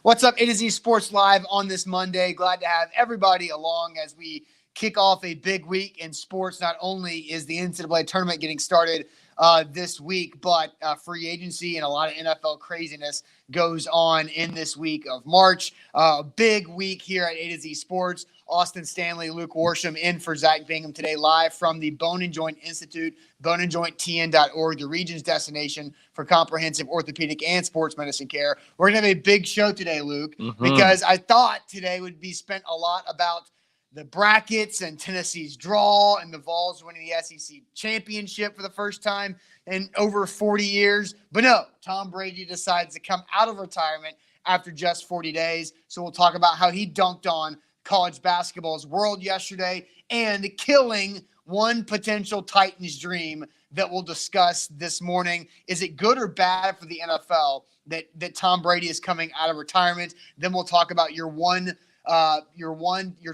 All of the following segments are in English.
What's up, A to Z Sports Live on this Monday. Glad to have everybody along as we kick off a big week in sports. Not only is the NCAA tournament getting started this week, but free agency and a lot of NFL craziness goes on in this week of March. Big week here at A to Z Sports. Austin Stanley, Luke Worsham in for Zach Bingham today, live from the Bone and Joint Institute, boneandjointtn.org, the region's destination for comprehensive orthopedic and sports medicine care. We're going to have a big show today, Luke, because I thought today would be spent a lot about the brackets and Tennessee's draw and the Vols winning the SEC championship for the first time in over 40 years. But no, Tom Brady decides to come out of retirement after just 40 days. So we'll talk about how he dunked on college basketball's world yesterday and killing one potential Titans dream that we'll discuss this morning. Is it good or bad for the NFL that Tom Brady is coming out of retirement? Then we'll talk about your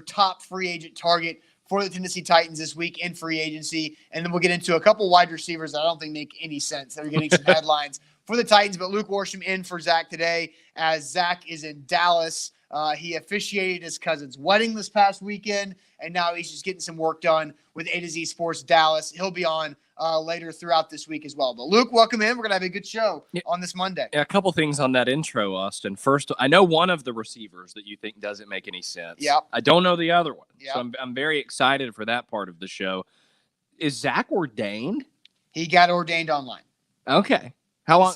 top free agent target for the Tennessee Titans this week in free agency. And then we'll get into a couple wide receivers that I don't think make any sense. They're getting some headlines for the Titans, but Luke Worsham in for Zach today as Zach is in Dallas. He officiated his cousin's wedding this past weekend, and now he's just getting some work done with A to Z Sports Dallas. He'll be on later throughout this week as well. But Luke, welcome in. We're going to have a good show on this Monday. Yeah, a couple things on that intro, Austin. First, I know one of the receivers that you think doesn't make any sense. Yep. I don't know the other one. Yep. So I'm very excited for that part of the show. Is Zach ordained? He got ordained online. Okay. How long,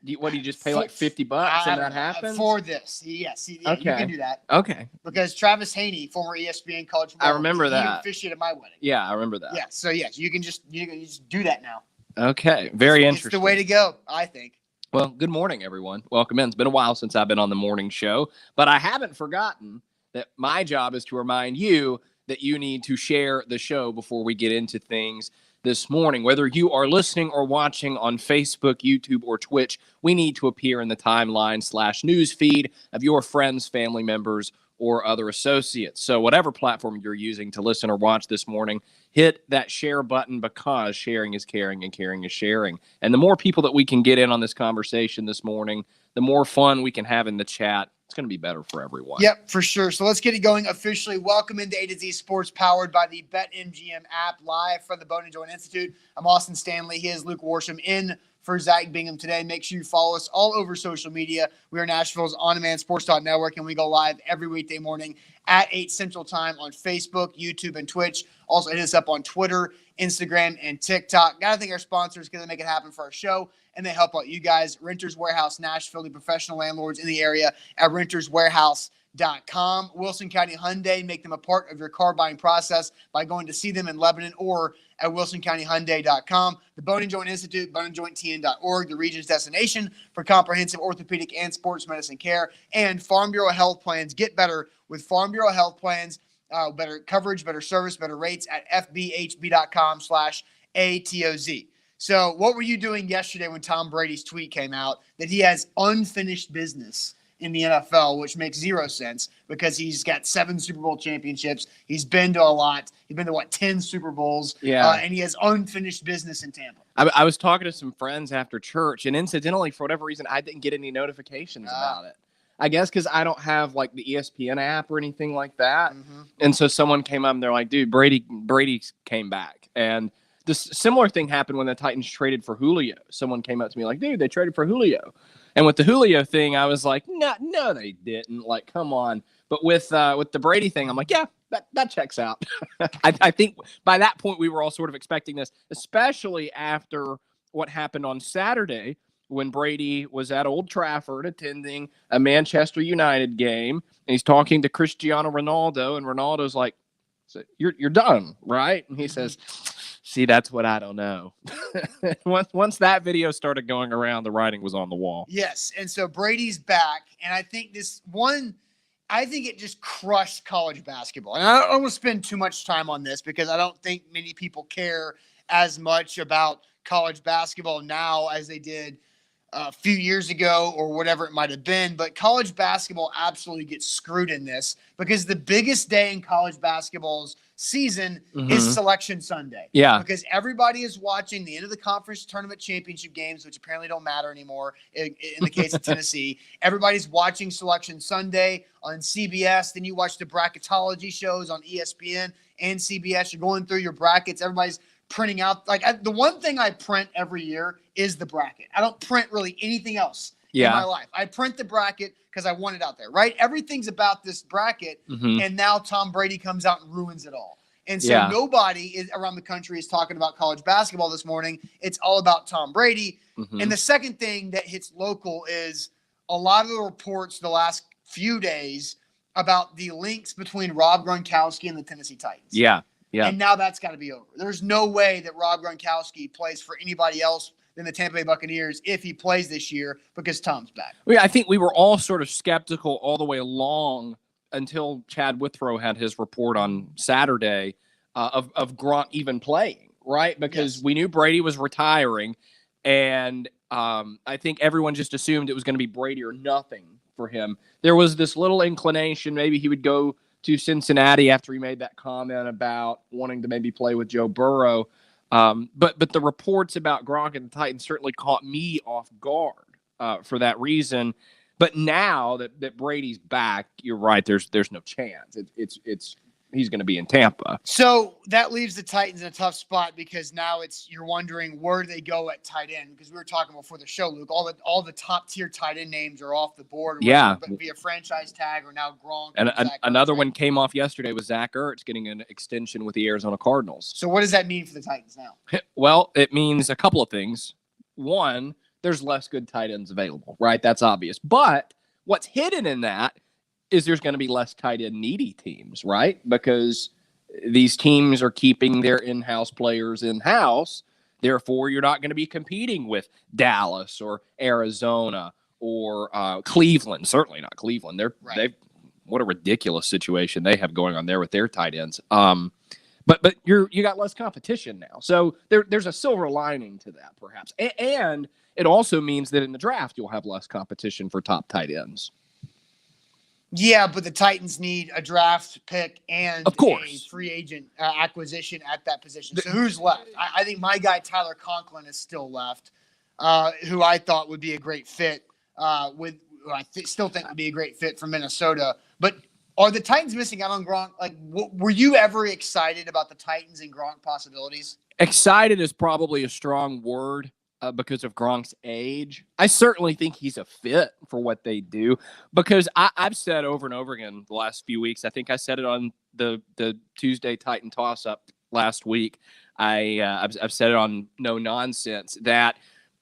do you just pay like $50 and that happens? For this. Yes. Okay. You can do that. Okay. Because Travis Haney, former ESPN college football, I remember that. He officiated my wedding. Yeah, I remember that. Yeah. So yes, you can just do that now. Okay. Very interesting. It's the way to go, I think. Well, good morning, everyone. Welcome in. It's been a while since I've been on the morning show, but I haven't forgotten that my job is to remind you that you need to share the show before we get into things this morning. Whether you are listening or watching on Facebook, YouTube, or Twitch, we need to appear in the timeline/news feed of your friends, family members, or other associates. So whatever platform you're using to listen or watch this morning, hit that share button because sharing is caring and caring is sharing. And the more people that we can get in on this conversation this morning, the more fun we can have in the chat. It's going to be better for everyone. Yep, for sure. So let's get it going officially. Welcome into A to Z Sports, powered by the BetMGM app, live from the Bone and Joint Institute. I'm Austin Stanley. He is Luke Worsham in for Zach Bingham today. Make sure you follow us all over social media. We are Nashville's on-demand sports network, and we go live every weekday morning at 8 Central Time on Facebook, YouTube, and Twitch. Also, hit us up on Twitter, Instagram, and TikTok. Got to thank our sponsors because they make it happen for our show, and they help out you guys. Renters Warehouse Nashville, the professional landlords in the area at renterswarehouse.com. Wilson County Hyundai, make them a part of your car buying process by going to see them in Lebanon or at wilsoncountyhyundai.com. The Bone and Joint Institute, boneandjointtn.org, the region's destination for comprehensive orthopedic and sports medicine care, and Farm Bureau Health Plans. Get better with Farm Bureau Health Plans. Better coverage, better service, better rates at fbhb.com/ATOZ. So what were you doing yesterday when Tom Brady's tweet came out that he has unfinished business in the NFL, which makes zero sense because he's got 7 Super Bowl championships. He's been to a lot. He's been to, 10 Super Bowls? Yeah. And he has unfinished business in Tampa. I was talking to some friends after church, and incidentally, for whatever reason, I didn't get any notifications about it. I guess because I don't have the ESPN app or anything like that. Mm-hmm. And so someone came up and they're like, dude, Brady came back. And this similar thing happened when the Titans traded for Julio. Someone came up to me like, dude, they traded for Julio. And with the Julio thing, I was like, no, they didn't. Come on. But with the Brady thing, I'm like, yeah, that checks out. I think by that point, we were all sort of expecting this, especially after what happened on Saturday when Brady was at Old Trafford attending a Manchester United game, and he's talking to Cristiano Ronaldo, and Ronaldo's like, so you're done, right? And he says, see, that's what I don't know. Once that video started going around, the writing was on the wall. Yes, and so Brady's back, and I think it just crushed college basketball. And I don't want to spend too much time on this because I don't think many people care as much about college basketball now as they did a few years ago or whatever it might have been. But college basketball absolutely gets screwed in this because the biggest day in college basketball's season is Selection Sunday. Yeah. Because everybody is watching the end of the conference tournament championship games, which apparently don't matter anymore in the case of Tennessee. Everybody's watching Selection Sunday on CBS. Then you watch the bracketology shows on ESPN and CBS. You're going through your brackets. Everybody's printing out. The one thing I print every year is the bracket. I don't print really anything else in my life. I print the bracket because I want it out there, right? Everything's about this bracket, and now Tom Brady comes out and ruins it all. And so nobody around the country is talking about college basketball this morning. It's all about Tom Brady. And the second thing that hits local is a lot of the reports the last few days about the links between Rob Gronkowski and the Tennessee Titans. Yeah. And now that's got to be over. There's no way that Rob Gronkowski plays for anybody else than the Tampa Bay Buccaneers if he plays this year because Tom's back. Yeah, I think we were all sort of skeptical all the way along until Chad Withrow had his report on Saturday of Gronk even playing, right? Because we knew Brady was retiring, and I think everyone just assumed it was going to be Brady or nothing for him. There was this little inclination maybe he would go to Cincinnati after he made that comment about wanting to maybe play with Joe Burrow. But the reports about Gronk and the Titans certainly caught me off guard for that reason. But now that Brady's back, you're right. There's no chance. He's going to be in Tampa. So that leaves the Titans in a tough spot because now you're wondering where do they go at tight end, because we were talking before the show, Luke. All the top tier tight end names are off the board. Via franchise tag or now Gronk. And another one came off yesterday with Zach Ertz getting an extension with the Arizona Cardinals. So what does that mean for the Titans now? Well, it means a couple of things. One, there's less good tight ends available, right? That's obvious. But what's hidden in that is there's going to be less tight end needy teams, right? Because these teams are keeping their in-house players in-house. Therefore, you're not going to be competing with Dallas or Arizona or Cleveland. Certainly not Cleveland. They've what a ridiculous situation they have going on there with their tight ends. But you got less competition now. So there's a silver lining to that, perhaps. And it also means that in the draft, you'll have less competition for top tight ends. Yeah, but the Titans need a draft pick and of course a free agent acquisition at that position. So who's left? I think my guy Tyler Conklin is still left, who I thought would be a great fit still think would be a great fit for Minnesota. But are the Titans missing out on Gronk? Were you ever excited about the Titans and Gronk possibilities? Excited is probably a strong word. Because of Gronk's age. I certainly think he's a fit for what they do because I've said over and over again the last few weeks, I think I said it on the Tuesday Titan toss-up last week. I've said it on No Nonsense that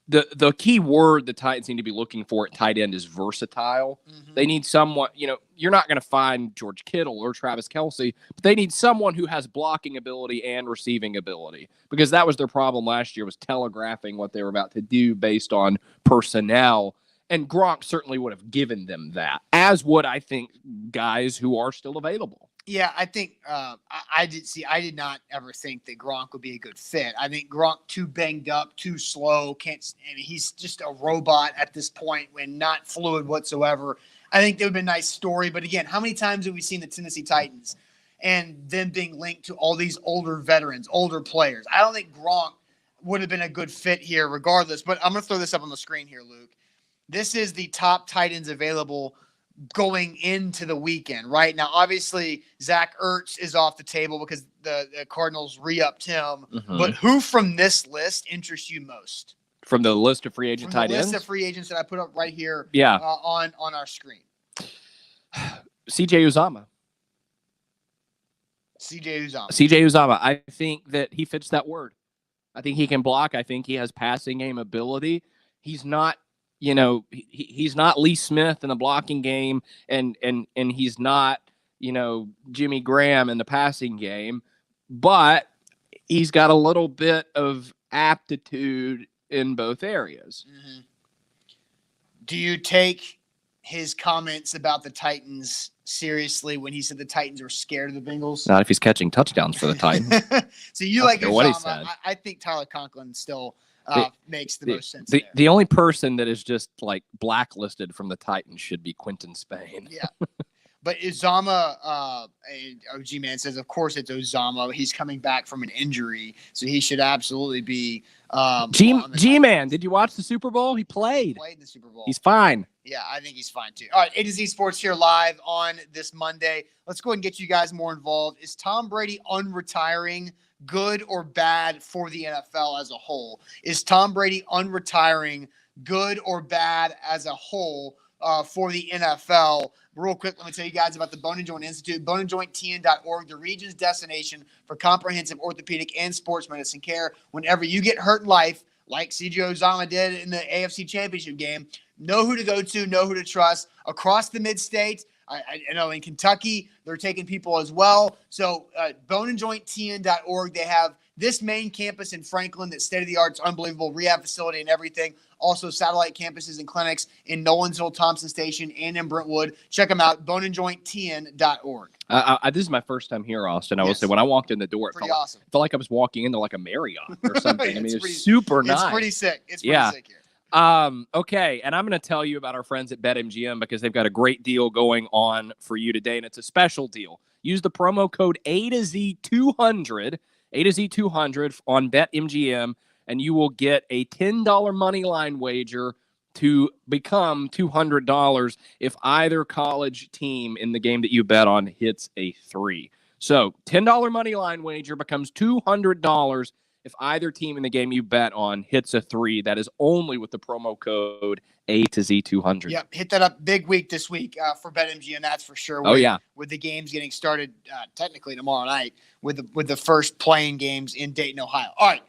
the key word the Titans need to be looking for at tight end is versatile. They need someone, you're not going to find George Kittle or Travis Kelce, but they need someone who has blocking ability and receiving ability because that was their problem last year, was telegraphing what they were about to do based on personnel. And Gronk certainly would have given them that, as would, I think, guys who are still available. Yeah, I think I did not ever think that Gronk would be a good fit. I think Gronk too banged up, too slow. He's just a robot at this point and not fluid whatsoever. I think that would be a nice story. But again, how many times have we seen the Tennessee Titans and them being linked to all these older veterans, older players? I don't think Gronk would have been a good fit here regardless. But I'm going to throw this up on the screen here, Luke. This is the top tight ends available going into the weekend, right? Now, obviously, Zach Ertz is off the table because the Cardinals re-upped him. But who from this list interests you most? From the list of free agent tight ends? The list of free agents that I put up right here on our screen. C.J. Uzomah. C.J. Uzomah. I think that he fits that word. I think he can block. I think he has passing game ability. He's not he's not Lee Smith in the blocking game, and he's not, Jimmy Graham in the passing game, but he's got a little bit of aptitude in both areas. Do you take his comments about the Titans seriously when he said the Titans were scared of the Bengals? Not if he's catching touchdowns for the Titans. So you like what he said. I think Tyler Conklin still makes the most sense. The only person that is just like blacklisted from the Titans should be Quentin Spain. Yeah. But Uzama, OG Man says, of course it's Uzama. He's coming back from an injury, so he should absolutely be. G-Man, did you watch the Super Bowl? He played. Played the Super Bowl. He's fine. Yeah, I think he's fine too. All right, A to Z Sports here live on this Monday. Let's go ahead and get you guys more involved. Is Tom Brady unretiring good or bad for the NFL as a whole? Is Tom Brady unretiring good or bad as a whole for the NFL? Real quick, let me tell you guys about the Bone and Joint Institute, boneandjointtn.org, the region's destination for comprehensive orthopedic and sports medicine care. Whenever you get hurt in life, like C.J. Uzama did in the AFC Championship game, know who to go to, know who to trust. Across the mid-state, I know in Kentucky, they're taking people as well. So boneandjointtn.org, they have this main campus in Franklin, that's state-of-the-art, it's unbelievable, rehab facility and everything. Also satellite campuses and clinics in Nolensville, Thompson Station, and in Brentwood. Check them out, boneandjointtn.org. This is my first time here, Austin. I will say when I walked in the door, it awesome. Felt like I was walking into like a Marriott or something. I mean, it's super nice. It's pretty sick. It's pretty sick here. Okay, and I'm going to tell you about our friends at BetMGM because they've got a great deal going on for you today, and it's a special deal. Use the promo code A to Z 200, A to Z 200 on BetMGM, and you will get a $10 money line wager to become $200 if either college team in the game that you bet on hits a 3. So $10 money line wager becomes $200 if either team in the game you bet on hits a 3. That is only with the promo code A to Z 200. Yep, hit that up. Big week this week for BetMGM, that's for sure. With the games getting started technically tomorrow night with the first playing games in Dayton, Ohio. All right.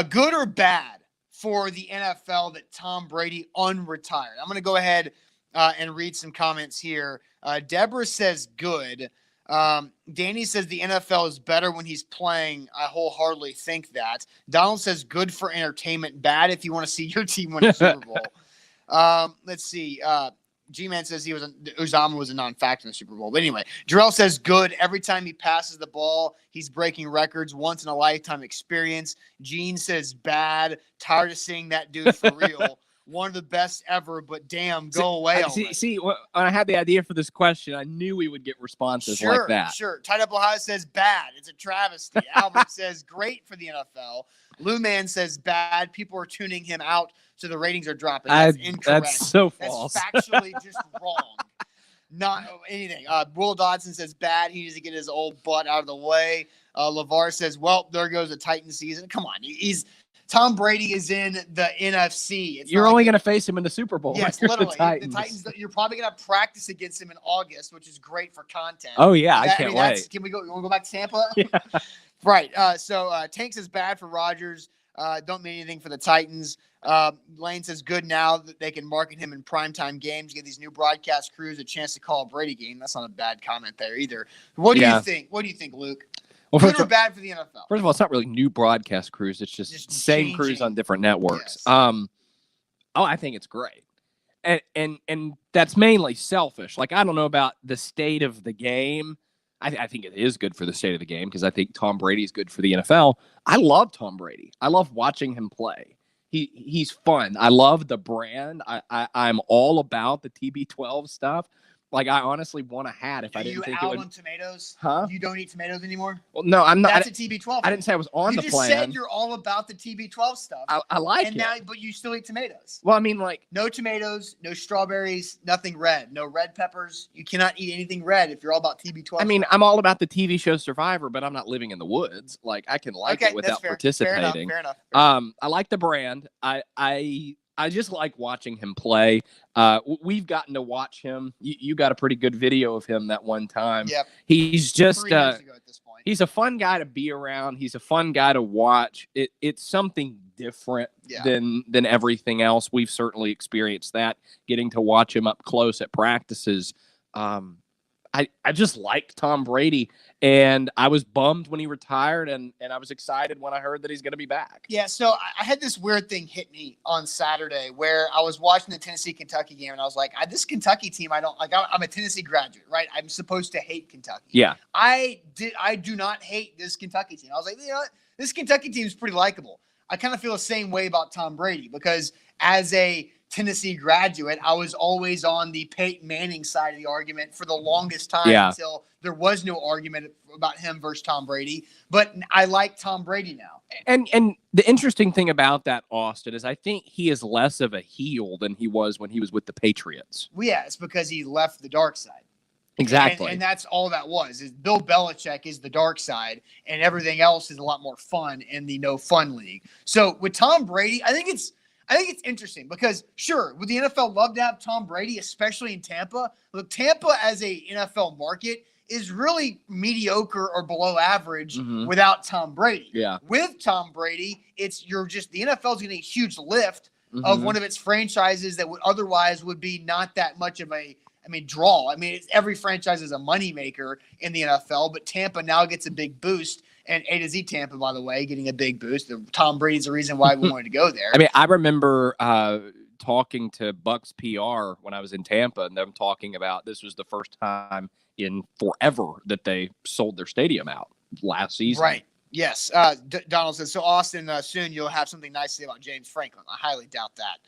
Good or bad for the NFL that Tom Brady unretired? I'm going to go ahead and read some comments here. Deborah says good. Danny says the NFL is better when he's playing. I wholeheartily think that. Donald says good for entertainment, bad if you want to see your team win a Super Bowl. Let's see. G-Man says Uzama was a non-factor in the Super Bowl. But anyway, Jarrell says good. Every time he passes the ball, he's breaking records. Once in a lifetime experience. Gene says bad. Tired of seeing that dude for real. One of the best ever, but damn, go away. See, when I had the idea for this question, I knew we would get responses like that. Sure. Tied Up Ohio says bad. It's a travesty. Albert says great for the NFL. Lou Man says bad. People are tuning him out, so the ratings are dropping. That's incorrect. That's so false. That's factually just wrong. Not anything. Will Dodson says bad. He needs to get his old butt out of the way. LeVar says, well, there goes the Titans season. Come on. Tom Brady is in the NFC. You're only going to face him in the Super Bowl. Yes, literally. The Titans, you're probably going to practice against him in August, which is great for content. Oh, yeah. I can't wait. Can we go? You want to go back to Tampa? Yeah. Right. So Tank says bad for Rodgers. Don't mean anything for the Titans. Lane says good now that they can market him in primetime games, give these new broadcast crews a chance to call a Brady game. That's not a bad comment there either. What do you think? What do you think, Luke? Well, good or bad for the NFL? First of all, it's not really new broadcast crews. It's just same changing. Crews on different networks. Yes. I think it's great. And that's mainly selfish. Like, I don't know about the state of the game. I think it is good for the state of the game because I think Tom Brady is good for the NFL. I love Tom Brady. I love watching him play. He's fun. I love the brand. I'm all about the TB12 stuff. Like, I honestly want a hat if I didn't think it would. You out on tomatoes? Huh? You don't eat tomatoes anymore? Well, no, I'm not. That's a TB12. I didn't say I was on the plan. You just said you're all about the TB12 stuff. I like it. Now, but you still eat tomatoes. Well, I mean, like. No tomatoes, no strawberries, nothing red. No red peppers. You cannot eat anything red if you're all about TB12. I mean, I'm all about the TV show Survivor, but I'm not living in the woods. Like, I can like it without participating. Fair enough. I like the brand. I just like watching him play. We've gotten to watch him. You got a pretty good video of him that one time. Yep. He's just 3 years ago at this point. He's a fun guy to be around. He's a fun guy to watch. It's something different than everything else. We've certainly experienced that, getting to watch him up close at practices. I just like Tom Brady, and I was bummed when he retired, and I was excited when I heard that he's going to be back. Yeah, so I had this weird thing hit me on Saturday where I was watching the Tennessee-Kentucky game, and I was like, this Kentucky team, I don't like. I'm a Tennessee graduate, right? I'm supposed to hate Kentucky. Yeah. I do not hate this Kentucky team. I was like, you know what? This Kentucky team is pretty likable. I kind of feel the same way about Tom Brady because as a Tennessee graduate, I was always on the Peyton Manning side of the argument for the longest time until there was no argument about him versus Tom Brady. But I like Tom Brady now. And the interesting thing about that, Austin, is I think he is less of a heel than he was when he was with the Patriots. Well, yeah, it's because he left the dark side. Exactly. And that's all that was. Is Bill Belichick is the dark side, and everything else is a lot more fun in the no fun league. So with Tom Brady, I think it's interesting because sure, would the NFL love to have Tom Brady, especially in Tampa? Look, Tampa as a NFL market is really mediocre or below average without Tom Brady. Yeah. With Tom Brady, the NFL is getting a huge lift of one of its franchises that would otherwise would be not that much of a draw. I mean, every franchise is a moneymaker in the NFL, but Tampa now gets a big boost. And A to Z Tampa, by the way, getting a big boost. Tom Brady's the reason why we wanted to go there. I mean, I remember talking to Bucks PR when I was in Tampa, and them talking about this was the first time in forever that they sold their stadium out last season. Right. Yes. Donald says, so Austin, soon you'll have something nice to say about James Franklin. I highly doubt that.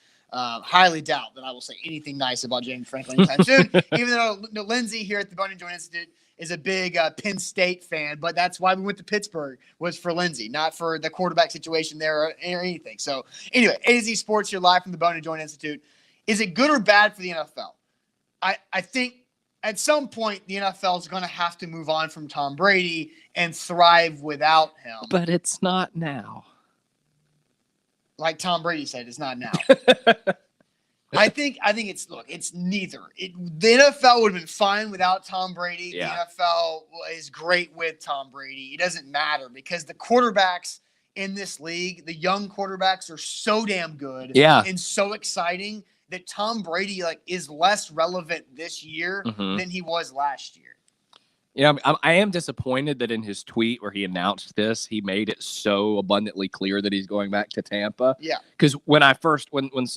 Highly doubt that I will say anything nice about James Franklin anytime soon, even though Lindsay here at the Bone and Joint Institute is a big Penn State fan, but that's why we went to Pittsburgh, was for Lindsay, not for the quarterback situation there or anything. So anyway, A to Z Sports here live from the Bone and Joint Institute. Is it good or bad for the NFL? I think at some point the NFL is going to have to move on from Tom Brady and thrive without him. But it's not now. Like Tom Brady said, it's not now. I think it's neither. The NFL would have been fine without Tom Brady. Yeah. The NFL is great with Tom Brady. It doesn't matter because the quarterbacks in this league, the young quarterbacks, are so damn good and so exciting that Tom Brady is less relevant this year than he was last year. Yeah, I am disappointed that in his tweet where he announced this, he made it so abundantly clear that he's going back to Tampa. Yeah. Because when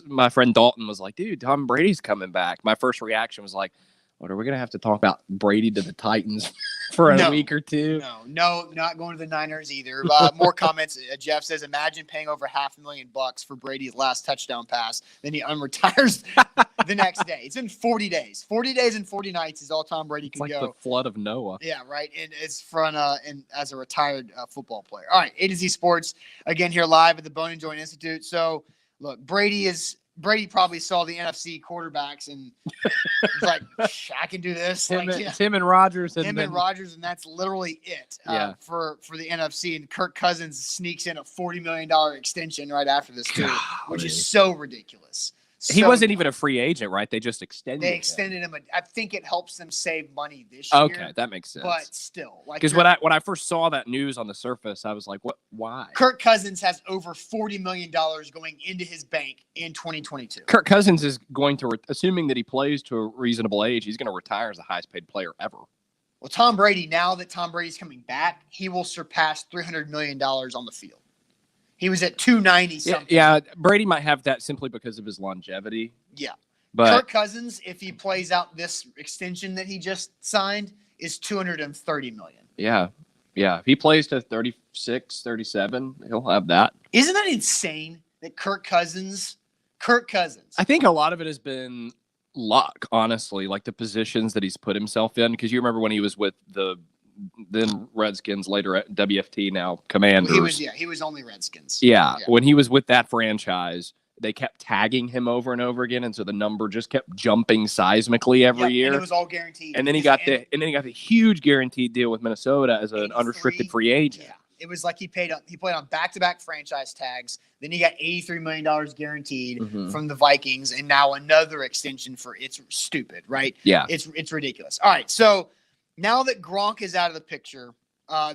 my friend Dalton was like, dude, Tom Brady's coming back, my first reaction was like, what, are we going to have to talk about Brady to the Titans for a week or two? No, not going to the Niners either. More comments. Jeff says, imagine paying over $500,000 for Brady's last touchdown pass. Then he unretires the next day. It's in 40 days. 40 days and 40 nights is all Tom Brady can go. It's like the flood of Noah. Yeah, right. And it's as a retired football player. All right, A to Z Sports, again here live at the Bone and Joint Institute. So, look, Brady probably saw the NFC quarterbacks and was like, I can do this. Him and Rodgers. And Rodgers, and that's literally it for the NFC. And Kirk Cousins sneaks in a $40 million extension right after this, too, which is so ridiculous. He wasn't even a free agent, right? They just extended him. They extended him. I think it helps them save money this year. Okay, that makes sense. But still. Because when I first saw that news on the surface, I was like, what? Why? Kirk Cousins has over $40 million going into his bank in 2022. Kirk Cousins is going to, assuming that he plays to a reasonable age, he's going to retire as the highest paid player ever. Well, Tom Brady, now that Tom Brady's coming back, he will surpass $300 million on the field. He was at 290 something. Yeah, Brady might have that simply because of his longevity. Yeah. But Kirk Cousins, if he plays out this extension that he just signed, is $230 million. Yeah. Yeah. If he plays to 36, 37, he'll have that. Isn't that insane that Kirk Cousins. I think a lot of it has been luck, honestly, like the positions that he's put himself in. Because you remember when he was with the then Redskins, later at WFT, now Commanders. He was only Redskins. Yeah. When he was with that franchise, they kept tagging him over and over again, and so the number just kept jumping seismically every year. And it was all guaranteed. And then he got the huge guaranteed deal with Minnesota as an unrestricted free agent. Yeah. It was like he played on back-to-back franchise tags. Then he got $83 million guaranteed from the Vikings, and now another extension it's stupid, right? Yeah. It's ridiculous. All right, so now that Gronk is out of the picture,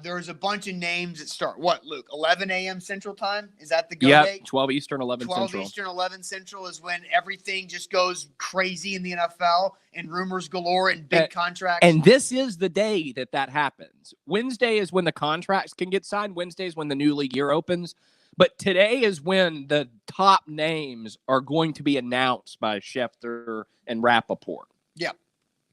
there's a bunch of names that start. What, Luke? 11 a.m. Central Time? Is that the go date? 12 Eastern, 11 Central. 12 Eastern, 11 Central is when everything just goes crazy in the NFL and rumors galore and big contracts. And this is the day that happens. Wednesday is when the contracts can get signed. Wednesday is when the new league year opens. But today is when the top names are going to be announced by Schefter and Rappaport. Yeah.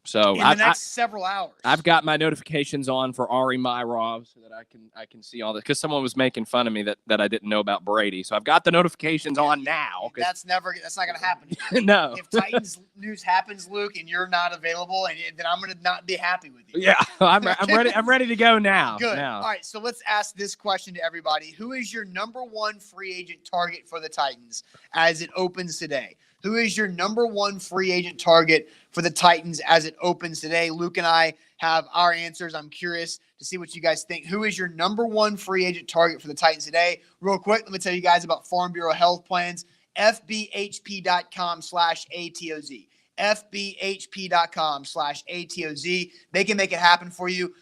So in the next several hours. I've got my notifications on for Ari Myrov so that I can see all this, because someone was making fun of me that I didn't know about Brady. So I've got the notifications on now. That's not going to happen. No. If Titans news happens, Luke, and you're not available, then I'm going to not be happy with you. Yeah, I'm ready. I'm ready to go now. Good. Now. All right, so let's ask this question to everybody: who is your number one free agent target for the Titans as it opens today? Who is your number one free agent target for the Titans as it opens today? Luke and I have our answers. I'm curious to see what you guys think. Who is your number one free agent target for the Titans today? Real quick, let me tell you guys about Farm Bureau Health Plans. FBHP.com/ATOZ. FBHP.com/ATOZ. They can make it happen for you.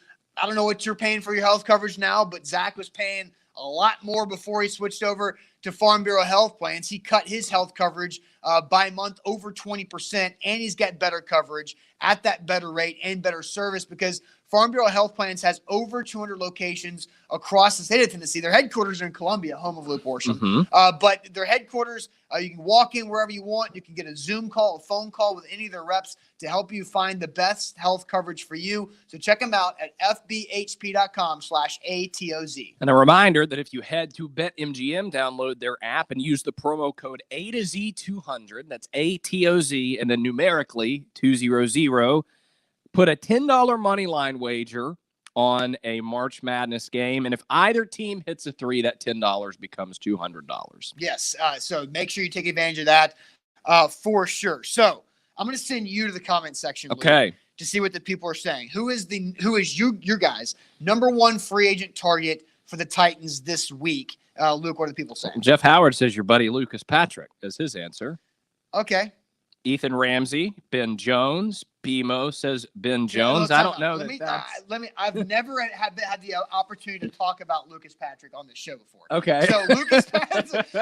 I don't know what you're paying for your health coverage now, but Zach was paying a lot more before he switched over to Farm Bureau Health Plans. He cut his health coverage by month over 20%, and he's got better coverage at that better rate and better service because Farm Bureau Health Plans has over 200 locations across the state of Tennessee. Their headquarters are in Columbia, home of Luke Worsham. But their headquarters, you can walk in wherever you want. You can get a Zoom call, a phone call with any of their reps to help you find the best health coverage for you. So check them out at FBHP.com/ATOZ. And a reminder that if you head to BetMGM, download their app and use the promo code A to Z 200, that's ATOZ, and then numerically 200, put a $10 money line wager on a March Madness game. And if either team hits a three, that $10 becomes $200. Yes. So make sure you take advantage of that for sure. So I'm going to send you to the comment section, okay, Luke, to see what the people are saying. Who is your guys' number one free agent target for the Titans this week? Luke, what are the people saying? Jeff Howard says your buddy Lucas Patrick is his answer. Okay. Ethan Ramsey, Ben Jones. BMO says Ben Jones. I don't know. I've never had the opportunity to talk about Lucas Patrick on this show before. Okay.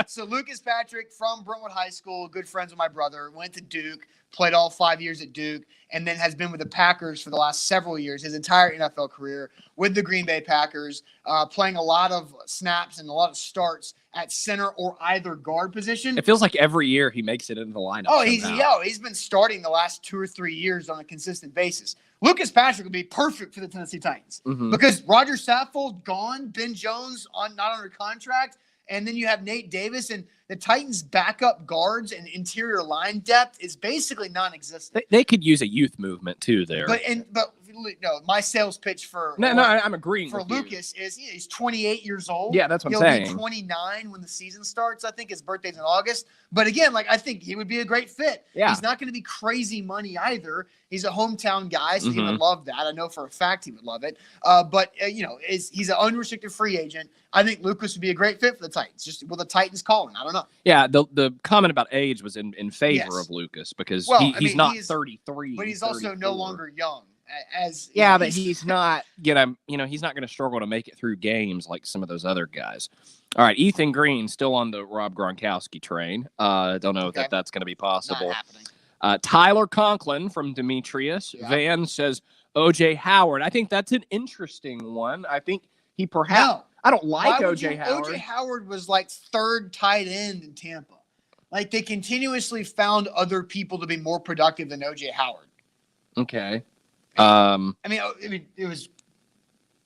So Lucas Patrick from Brentwood High School, good friends with my brother, went to Duke, played all 5 years at Duke, and then has been with the Packers for the last several years, his entire NFL career with the Green Bay Packers, playing a lot of snaps and a lot of starts at center or either guard position. It feels like every year he makes it into the lineup. Oh, he's been starting the last 2 or 3 years on a consistent basis. Lucas Patrick would be perfect for the Tennessee Titans because Roger Saffold gone, Ben Jones not under contract, and then you have Nate Davis, and the Titans' backup guards and interior line depth is basically non-existent. They could use a youth movement too there. But no, my sales pitch for I'm agreeing for with Lucas is he's 28 years old. Yeah, that's what I'm saying. He'll be 29 when the season starts. I think his birthday's in August. But again, I think he would be a great fit. Yeah. He's not going to be crazy money either. He's a hometown guy, so he would love that. I know for a fact he would love it. But he's an unrestricted free agent. I think Lucas would be a great fit for the Titans. Just will the Titans call him? I don't know. Yeah, the comment about age was in favor of Lucas because he's not 33. But he's also no longer young. But he's not he's not going to struggle to make it through games like some of those other guys. All right, Ethan Green still on the Rob Gronkowski train. Don't know if that's going to be possible. Not happening. Tyler Conklin from Demetrius Van says OJ Howard. I think that's an interesting one. I think he perhaps. I don't like OJ Howard. OJ Howard was like third tight end in Tampa. Like they continuously found other people to be more productive than OJ Howard. Okay. I mean, it was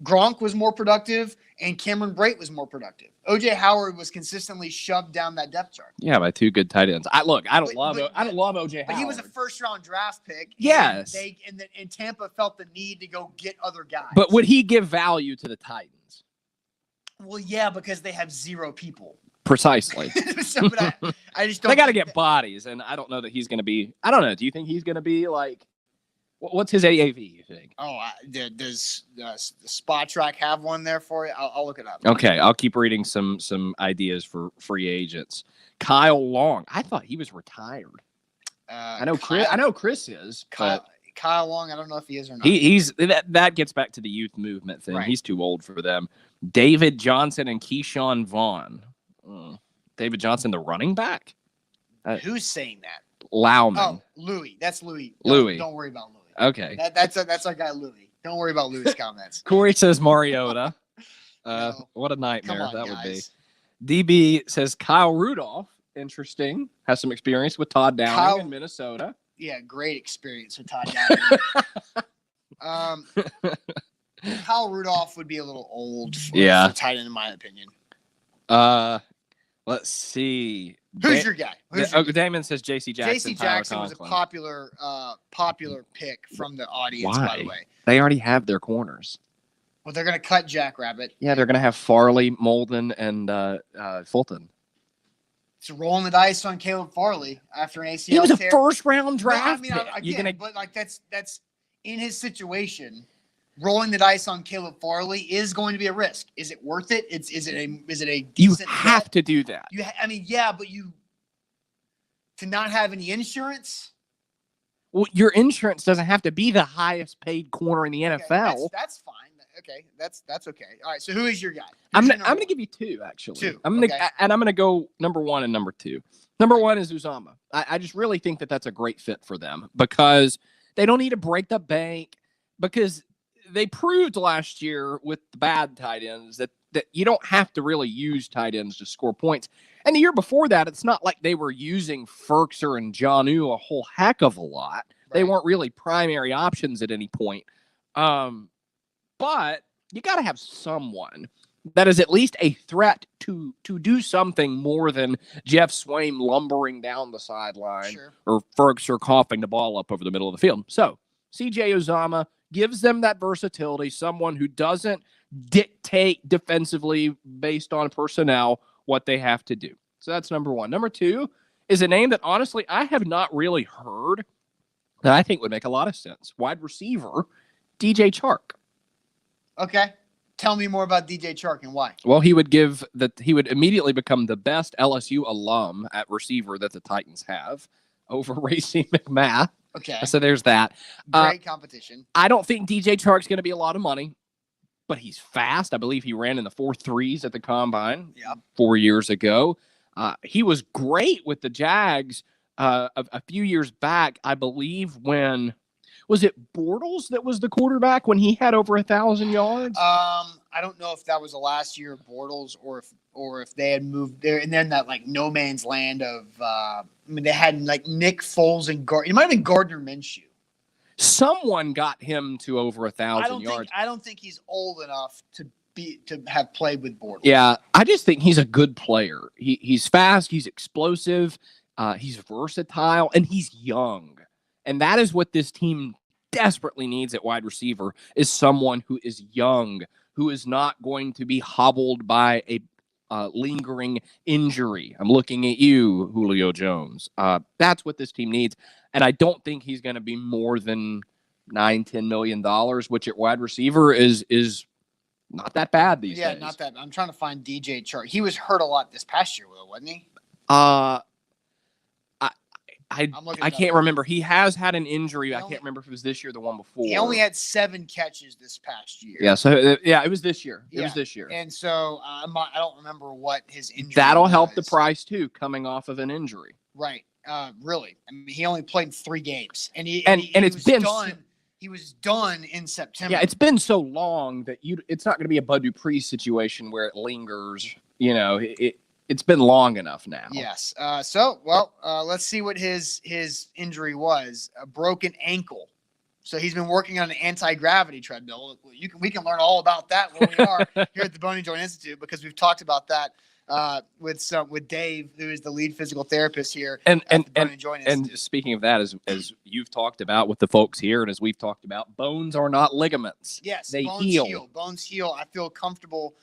Gronk was more productive and Cameron Brate was more productive. OJ Howard was consistently shoved down that depth chart. Yeah, by two good tight ends. I don't love OJ Howard. But he was a first-round draft pick. Yes. And Tampa felt the need to go get other guys. But would he give value to the Titans? Well, yeah, because they have zero people. Precisely. But I just don't. They got to get bodies, and I don't know that he's going to be. I don't know. Do you think he's going to be like? What's his AAV, you think? Oh, does the Spot Track have one there for you? I'll look it up. Okay, I'll keep reading some ideas for free agents. Kyle Long. I thought he was retired. I know Chris is. Kyle Long, I don't know if he is or not. He's that gets back to the youth movement thing. Right. He's too old for them. David Johnson and Keyshawn Vaughn. David Johnson, the running back? Who's saying that? Lauman. Oh, Louis. That's Louis. Don't worry about Louis. Okay. That's our guy Louis. Don't worry about Louis' comments. Corey says Mariota. No. What a nightmare that guys. would be. DB says Kyle Rudolph. Interesting. Has some experience with Todd Downing in Minnesota. great experience with Todd Gallagher. Kyle Rudolph would be a little old for tight end, in my opinion. Let's see. Who's your guy? Damon says J.C. Jackson. J.C. Jackson was a popular pick from the audience, by the way. They already have their corners. Well, they're going to cut Jackrabbit. Yeah, they're going to have Farley, Molden, and Fulton. It's rolling the dice on Caleb Farley after an ACL. He was a first-round draft pick. But that's in his situation. Rolling the dice on Caleb Farley is going to be a risk. Is it worth it? Is it a decent You have to do that. But to not have any insurance. Well, your insurance doesn't have to be the highest paid corner in the NFL. That's fine. Okay, that's okay. All right. So who is your guy? I'm gonna give you two actually. Two. I'm gonna go number one and number two. Number one is Uzomah. I just really think that's a great fit for them because they don't need to break the bank because they proved last year with the bad tight ends that you don't have to really use tight ends to score points. And the year before that, it's not like they were using Ferkser and Jonnu a whole heck of a lot. Right. They weren't really primary options at any point. But you got to have someone that is at least a threat to do something more than Jeff Swaim lumbering down the sideline or Ferkser coughing the ball up over the middle of the field. So C.J. Uzomah gives them that versatility, someone who doesn't dictate defensively based on personnel what they have to do. So that's number one. Number two is a name that, honestly, I have not really heard that I think would make a lot of sense. Wide receiver, DJ Chark. Okay. Tell me more about DJ Chark and why. Well, he would immediately become the best LSU alum at receiver that the Titans have over Racey McMath. Okay. So there's that. Great competition. I don't think DJ Chark's going to be a lot of money, but he's fast. I believe he ran in the 4.3s at the Combine 4 years ago. He was great with the Jags a few years back, I believe, when was it Bortles that was the quarterback when he had over 1,000 yards? I don't know if that was the last year of Bortles or if they had moved there and then that like no man's land of they had like Nick Foles and it might have been Gardner Minshew. Someone got him to over 1,000 yards. I don't think he's old enough to have played with Bortles. Yeah, I just think he's a good player. He's fast, he's explosive, he's versatile, and he's young. And that is what this team desperately needs at wide receiver is someone who is young, who is not going to be hobbled by a lingering injury. I'm looking at you, Julio Jones. That's what this team needs. And I don't think he's going to be more than $9-10 million, which at wide receiver is not that bad these days. Yeah, not that. I'm trying to find DJ Chark. He was hurt a lot this past year, wasn't he? I can't remember. He has had an injury. I can't remember if it was this year or the one before. He only had 7 catches this past year. Yeah, so it was this year. It was this year. And so I don't remember what his injury That'll help the price too, coming off of an injury. Right. Really. I mean, he only played 3 games, and he was done in September. Yeah, it's been so long that it's not going to be a Bud Dupree situation where it lingers. You know, it's been long enough now. Yes. Let's see what his injury was. A broken ankle. So he's been working on an anti-gravity treadmill. We can learn all about that when we are here at the Bony Joint Institute because we've talked about that with Dave, who is the lead physical therapist here. And speaking of that, as you've talked about with the folks here, and as we've talked about, bones are not ligaments. Yes, they bones heal. Bones heal. I feel comfortable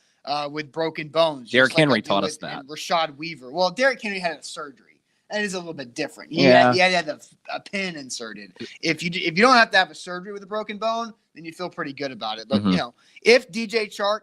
with broken bones. Derrick Henry taught us that. And Rashad Weaver. Well, Derrick Henry had a surgery. That is a little bit different. He had a pin inserted. If you don't have to have a surgery with a broken bone, then you feel pretty good about it. But if DJ Chark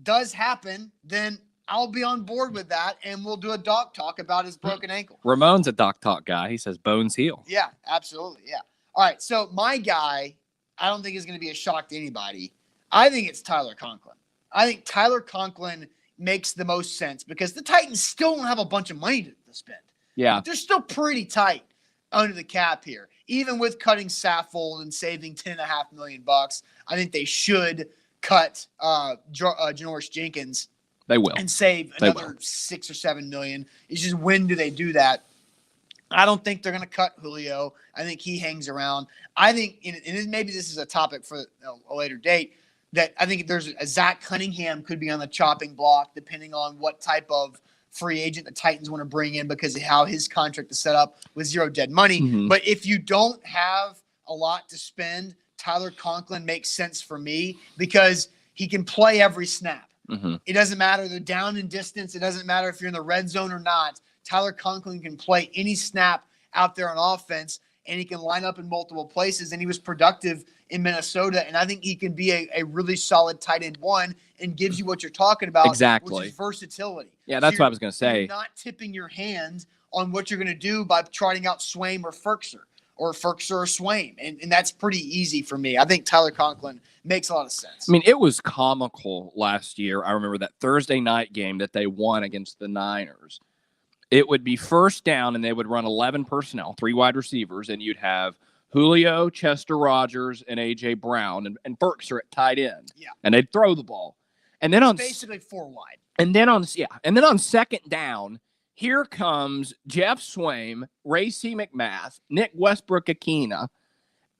does happen, then I'll be on board with that, and we'll do a doc talk about his broken ankle. Ramon's a doc talk guy. He says bones heal. Yeah, absolutely. Yeah. All right. So my guy, I don't think is going to be a shock to anybody. I think it's Tyler Conklin. I think Tyler Conklin makes the most sense because the Titans still don't have a bunch of money to spend. Yeah. They're still pretty tight under the cap here. Even with cutting Saffold and saving $10.5 million, I think they should cut Janoris Jenkins. They will. And save another $6 or $7 million. It's just when do they do that? I don't think they're going to cut Julio. I think he hangs around. I think, and maybe this is a topic for a later date, that I think there's a Zach Cunningham could be on the chopping block depending on what type of free agent the Titans want to bring in because of how his contract is set up with zero dead money. Mm-hmm. But if you don't have a lot to spend, Tyler Conklin makes sense for me because he can play every snap. Mm-hmm. It doesn't matter the down and distance. It doesn't matter if you're in the red zone or not. Tyler Conklin can play any snap out there on offense, and he can line up in multiple places. And he was productive in Minnesota, and I think he can be a really solid tight end one and gives you what you're talking about, exactly, which is versatility. Yeah, that's what I was going to say. You're not tipping your hand on what you're going to do by trotting out Swaim or Ferkser or Swaim, and that's pretty easy for me. I think Tyler Conklin makes a lot of sense. I mean, it was comical last year. I remember that Thursday night game that they won against the Niners. It would be first down, and they would run 11 personnel, 3 wide receivers, and you'd have Julio, Chester Rogers, and A.J. Brown, and Burks are at tight end. Yeah. And they'd throw the ball. And then it's basically 4 wide. And then on second down, here comes Jeff Swaim, Ray C. McMath, Nick Westbrook-Akina,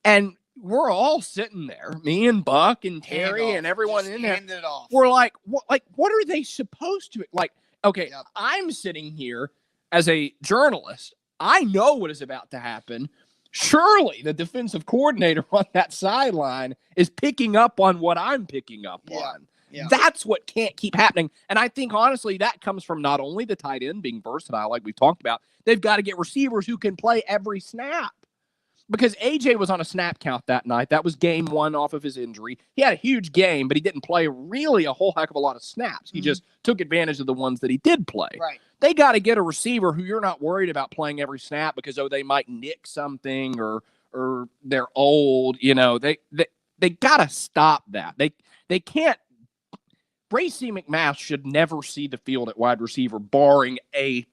and we're all sitting there, me and Buck and Terry and everyone in there. Hand it off. We're like, what are they supposed to like? Okay, Yep. I'm sitting here as a journalist. I know what is about to happen. Surely the defensive coordinator on that sideline is picking up on what I'm picking up on. Yeah. That's what can't keep happening. And I think, honestly, that comes from not only the tight end being versatile, like we've talked about, they've got to get receivers who can play every snap. Because AJ was on a snap count that night. That was game 1 off of his injury. He had a huge game, but he didn't play really a whole heck of a lot of snaps. He just took advantage of the ones that he did play. Right. They got to get a receiver who you're not worried about playing every snap because, they might nick something or they're old. They got to stop that. They can't. Ray C. McMath should never see the field at wide receiver, barring a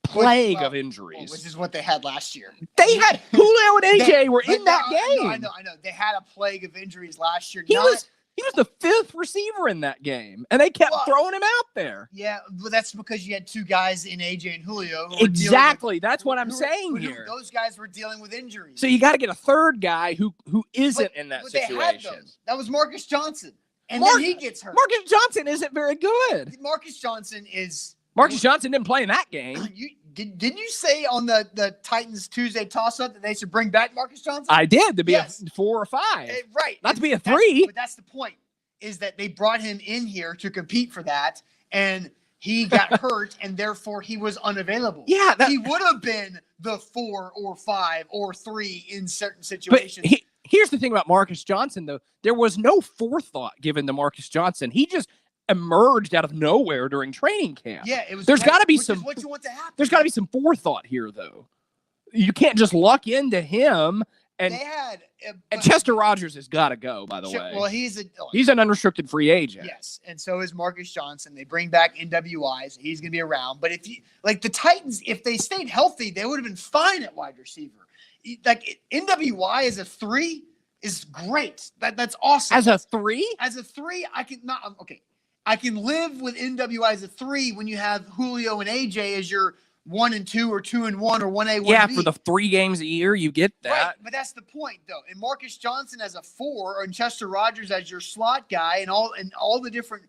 plague of injuries. Which is what they had last year. They had Julio and AJ were in that game. I know. They had a plague of injuries last year. He was the 5th receiver in that game, and they kept throwing him out there. Yeah, but that's because you had 2 guys in AJ and Julio. Exactly. That's what I'm saying here. Those guys were dealing with injuries. So you got to get a third guy who isn't in that situation. They had those. That was Marcus Johnson. And then he gets hurt. Marcus Johnson isn't very good. Marcus Johnson didn't play in that game. Didn't you say on the Titans Tuesday toss-up that they should bring back Marcus Johnson? I did, to be a 4 or 5. Right. Not to be a 3. But that's the point, is that they brought him in here to compete for that, and he got hurt, and therefore he was unavailable. Yeah. He would have been the 4 or 5 or 3 in certain situations. But here's the thing about Marcus Johnson, though. There was no forethought given to Marcus Johnson. He just emerged out of nowhere during training camp. Yeah, it was. There's got to be some. What you want to happen? There's got to be some forethought here, though. You can't just luck into him. And Chester Rogers has got to go. By the way, well, he's an unrestricted free agent. Yes, and so is Marcus Johnson. They bring back NWI, so he's going to be around. But if the Titans, if they stayed healthy, they would have been fine at wide receiver. NWI as a 3 is great. That's awesome. As a 3? As a 3, I can live with NWI as a 3 when you have Julio and AJ as your 1 and 2 or 2 and 1 or 1A, 1B. Yeah, for the 3 games a year, you get that. Right, but that's the point, though. And Marcus Johnson as a 4 and Chester Rogers as your slot guy and all the different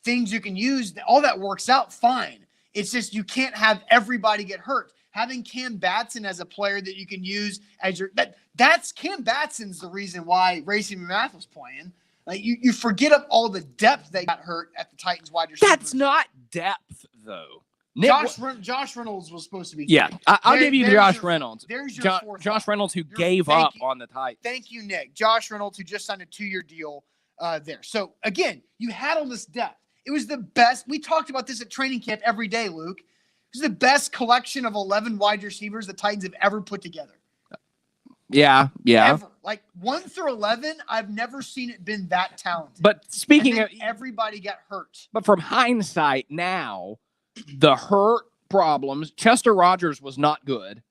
things you can use, all that works out fine. It's just you can't have everybody get hurt. Having Cam Batson as a player that you can use as your that's Cam Batson's the reason why Ray C. McMath was playing. Like you forget up all the depth that got hurt at the Titans wide receiver. That's not depth, though. Josh Reynolds was supposed to be. Yeah, I'll give you Josh Reynolds. There's your fourth. Josh Reynolds, who gave up on the Titans. Thank you, Nick. Josh Reynolds, who just signed a 2-year deal there. So again, you had all this depth. It was the best. We talked about this at training camp every day, Luke. It was the best collection of 11 wide receivers the Titans have ever put together. Yeah. Ever. Like 1 through 11, I've never seen it been that talented. But speaking of, everybody got hurt. But from hindsight now, the hurt problems, Chester Rogers was not good.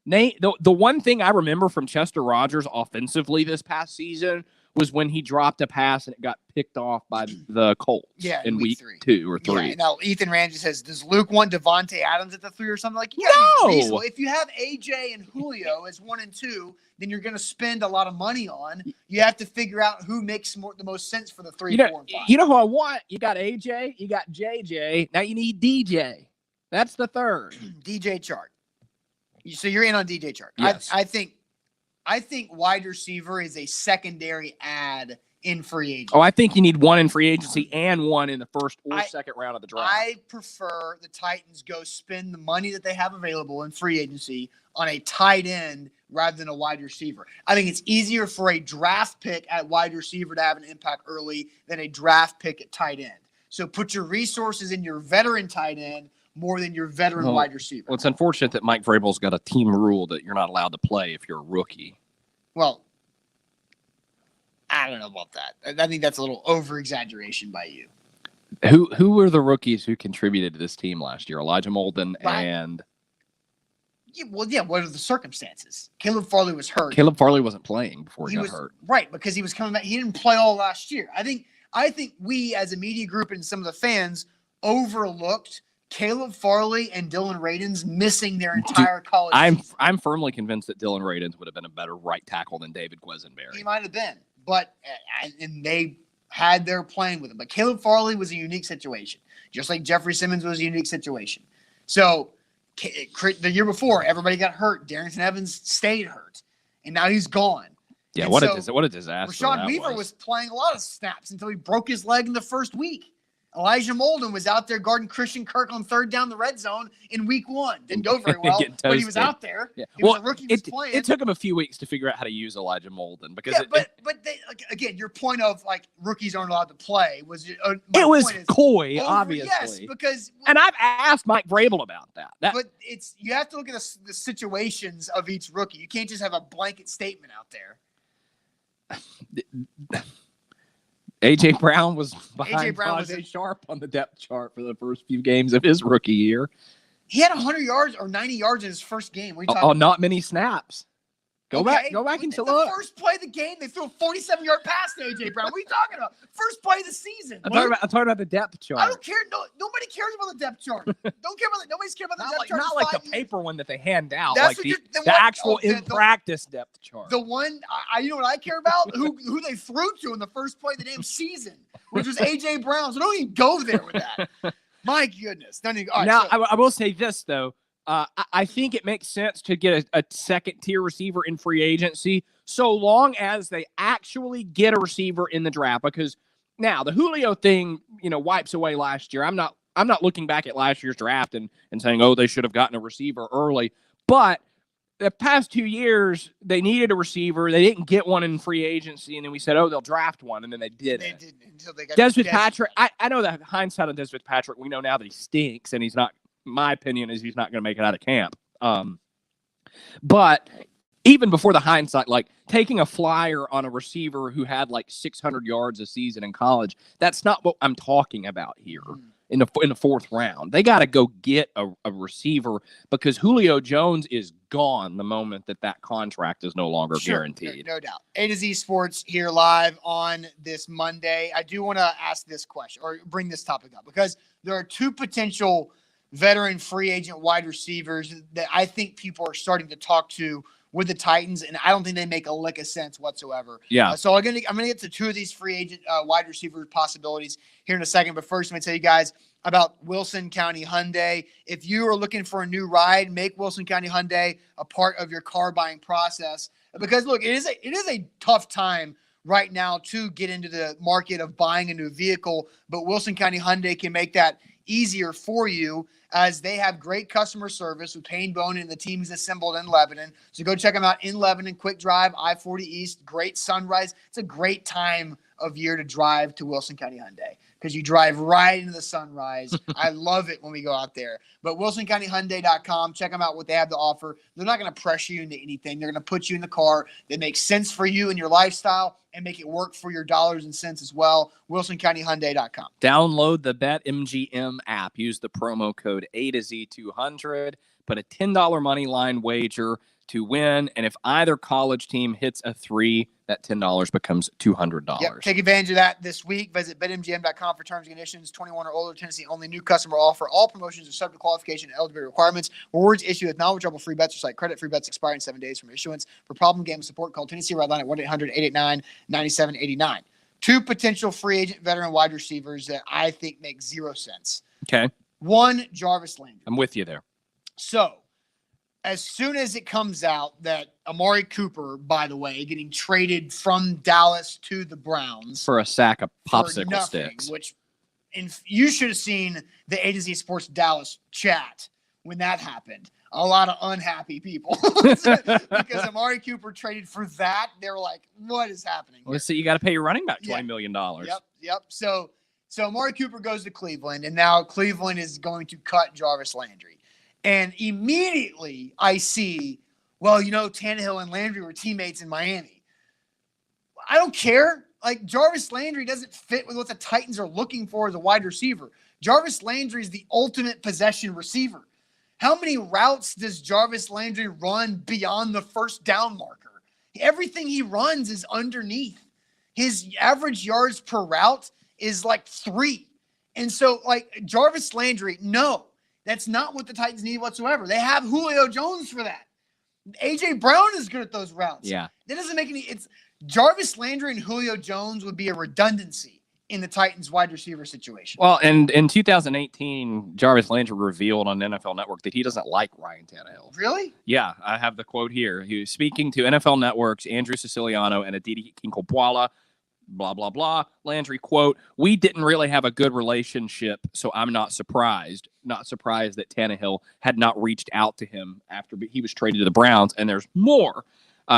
Nate, the one thing I remember from Chester Rogers offensively this past season was when he dropped a pass and it got picked off by the Colts in week 3. 2 or 3. Yeah, now Ethan Ramsey says, does Luke want Devontae Adams at the 3 or something? Like, No. If you have AJ and Julio as 1 and 2, then you're going to spend a lot of money on. You have to figure out who makes the most sense for the 3, 4, and 5. You know who I want? You got AJ, you got JJ. Now you need DJ. That's the third. DJ Chark. So you're in on DJ Chark. Yes. I think wide receiver is a secondary ad in free agency. Oh, I think you need 1 in free agency and 1 in the first or second round of the draft. I prefer the Titans go spend the money that they have available in free agency on a tight end rather than a wide receiver. I think it's easier for a draft pick at wide receiver to have an impact early than a draft pick at tight end. So put your resources in your veteran tight end more than your veteran wide receiver. Well, it's unfortunate that Mike Vrabel's got a team rule that you're not allowed to play if you're a rookie. Well, I don't know about that. I think that's a little over-exaggeration by you. Who were the rookies who contributed to this team last year? Elijah Molden and... What are the circumstances? Caleb Farley was hurt. Caleb Farley wasn't playing before he got hurt. Right, because he was coming back. He didn't play all last year. I think we as a media group and some of the fans overlooked Caleb Farley and Dylan Radins missing their entire college season. I'm firmly convinced that Dylan Radins would have been a better right tackle than David Quesenberry. He might have been, but and they had their playing with him. But Caleb Farley was a unique situation, just like Jeffrey Simmons was a unique situation. So the year before, everybody got hurt. Darrington Evans stayed hurt, and now he's gone. Yeah, and what a disaster. Rashad Weaver was playing a lot of snaps until he broke his leg in the first week. Elijah Molden was out there guarding Christian Kirk on third down the red zone in week 1. Didn't go very well, but he was out there. Yeah. He was a rookie. He was playing. It took him a few weeks to figure out how to use Elijah Molden because again, your point of like rookies aren't allowed to play was it was coy, obviously. Yes, because and I've asked Mike Vrabel about that. But you have to look at the situations of each rookie. You can't just have a blanket statement out there. AJ Brown was behind Tajay Sharp on the depth chart for the first few games of his rookie year. He had 100 yards or 90 yards in his first game. Not many snaps. Go back and look. The first play of the game, they threw a 47-yard pass to AJ Brown. What are you talking about? First play of the season. I'm talking about the depth chart. I don't care. Nobody cares about the depth chart. Nobody's care about the depth chart. Not like the paper one that they hand out. That's like the actual in-practice depth chart. The one, you know what I care about? who they threw to in the first play of the damn season, which was AJ Brown. So don't even go there with that. My goodness. I will say this, though. I think it makes sense to get a second-tier receiver in free agency so long as they actually get a receiver in the draft. Because now the Julio thing, wipes away last year. I'm not looking back at last year's draft and saying, oh, they should have gotten a receiver early. But the past 2 years, they needed a receiver. They didn't get one in free agency, and then we said, oh, they'll draft one, and then they didn't. They didn't until they got Des Fitzpatrick. I know that hindsight on Des Fitzpatrick, we know now that he stinks, and he's not. My opinion is he's not going to make it out of camp. But even before the hindsight, like taking a flyer on a receiver who had like 600 yards a season in college, that's not what I'm talking about here in the fourth round. They got to go get a receiver because Julio Jones is gone the moment that contract is no longer guaranteed. No doubt. A to Z Sports here live on this Monday. I do want to ask this question or bring this topic up because there are two potential veteran free agent wide receivers that I think people are starting to talk to with the Titans, and I don't think they make a lick of sense whatsoever. Yeah. So I'm gonna get to two of these free agent wide receiver possibilities here in a second. But first, I'm gonna tell you guys about Wilson County Hyundai. If you are looking for a new ride, make Wilson County Hyundai a part of your car buying process. Because look, it is a tough time right now to get into the market of buying a new vehicle, but Wilson County Hyundai can make that easier for you as they have great customer service with Payne Bone and the teams assembled in Lebanon. So go check them out in Lebanon, quick drive, I-40 East, great sunrise. It's a great time of year to drive to Wilson County Hyundai because you drive right into the sunrise. I love it when we go out there. But WilsonCountyHyundai.com, check them out, what they have to offer. They're not going to pressure you into anything. They're going to put you in the car that makes sense for you and your lifestyle and make it work for your dollars and cents as well. WilsonCountyHyundai.com. Download the BetMGM app. Use the promo code A to Z200. put a $10 money line wager to win. And if either college team hits a 3, that $10 becomes $200. Yep. Take advantage of that this week. Visit betmgm.com for terms and conditions. 21 or older, Tennessee only. New customer offer. All promotions are subject to qualification and eligibility requirements. Rewards issued with non-withdrawable free bets or site credit. Free bets expire in 7 days from issuance. For problem game support, call Tennessee Redline at 1-800-889-9789. 2 potential free agent veteran wide receivers that I think make 0 sense. Okay. 1, Jarvis Landry. I'm with you there. So, as soon as it comes out that Amari Cooper, by the way, getting traded from Dallas to the Browns for a sack of for popsicle nothing, sticks. which you should have seen the A to Z Sports Dallas chat when that happened. A lot of unhappy people because Amari Cooper traded for that. They were like, "What is happening?" Well, so you got to pay your running back $20 million. Yep. So Amari Cooper goes to Cleveland, and now Cleveland is going to cut Jarvis Landry. And immediately I see, well, Tannehill and Landry were teammates in Miami. I don't care. Like, Jarvis Landry doesn't fit with what the Titans are looking for as a wide receiver. Jarvis Landry is the ultimate possession receiver. How many routes does Jarvis Landry run beyond the first down marker? Everything he runs is underneath. His average yards per route is like 3. And so, Jarvis Landry, no. That's not what the Titans need whatsoever. They have Julio Jones for that. A.J. Brown is good at those routes. Yeah. That doesn't make any – it's Jarvis Landry and Julio Jones would be a redundancy in the Titans wide receiver situation. Well, and in 2018, Jarvis Landry revealed on NFL Network that he doesn't like Ryan Tannehill. Really? Yeah, I have the quote here. He was speaking to NFL Network's Andrew Siciliano and Aditi Kinkopwala, blah, blah, blah. Landry, quote, "We didn't really have a good relationship, so I'm not surprised. Not surprised that Tannehill had not reached out to him after he was traded to the Browns." And there's more.